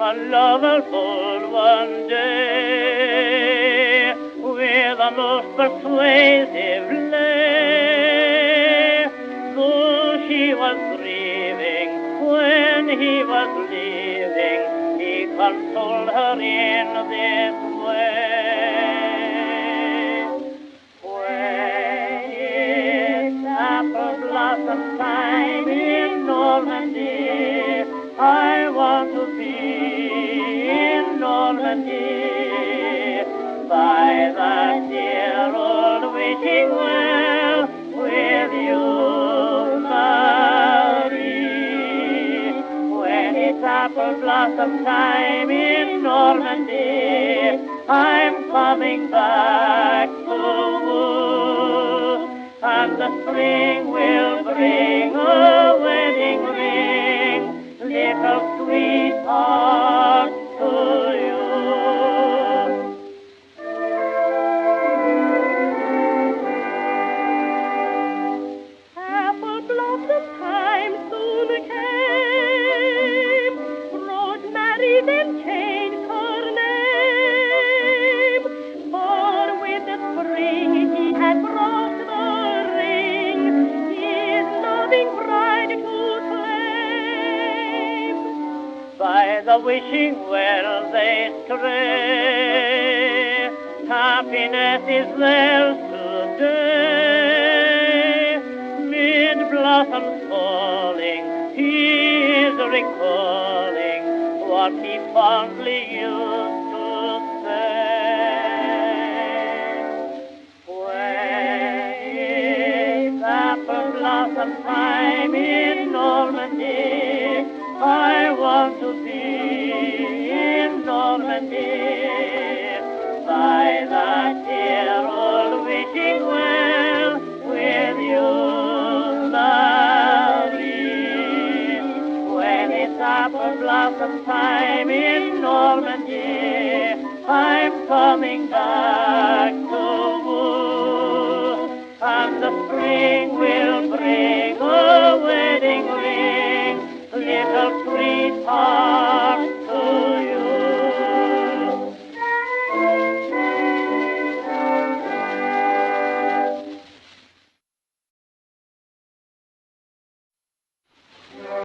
a lovable one day, with a most persuasive lay. Though she was grieving when he was leaving, he consoled her in this way. When it's apple blossom time in Normandy, I want to be in Normandy, by that dear old wishing well, with you, Marie. When it's apple blossom time in Normandy, I'm coming back to woo, and the spring will bring a wedding ring, little sweetheart, to you. Apple blossom time soon came. Rosemary then changed her name, for with the spring he had brought the ring, his loving bride to claim. By the wishing well they stray, happiness is theirs today. Mid blossoms falling, he is recalling what he fondly used to say. When it's apple blossom time in Normandy, I want to be in Normandy, by that dear old wishing well, with you, Marie. When it's apple blossom time in Normandy, I'm coming back to woo, and the spring will bring a wedding ring, little sweetheart,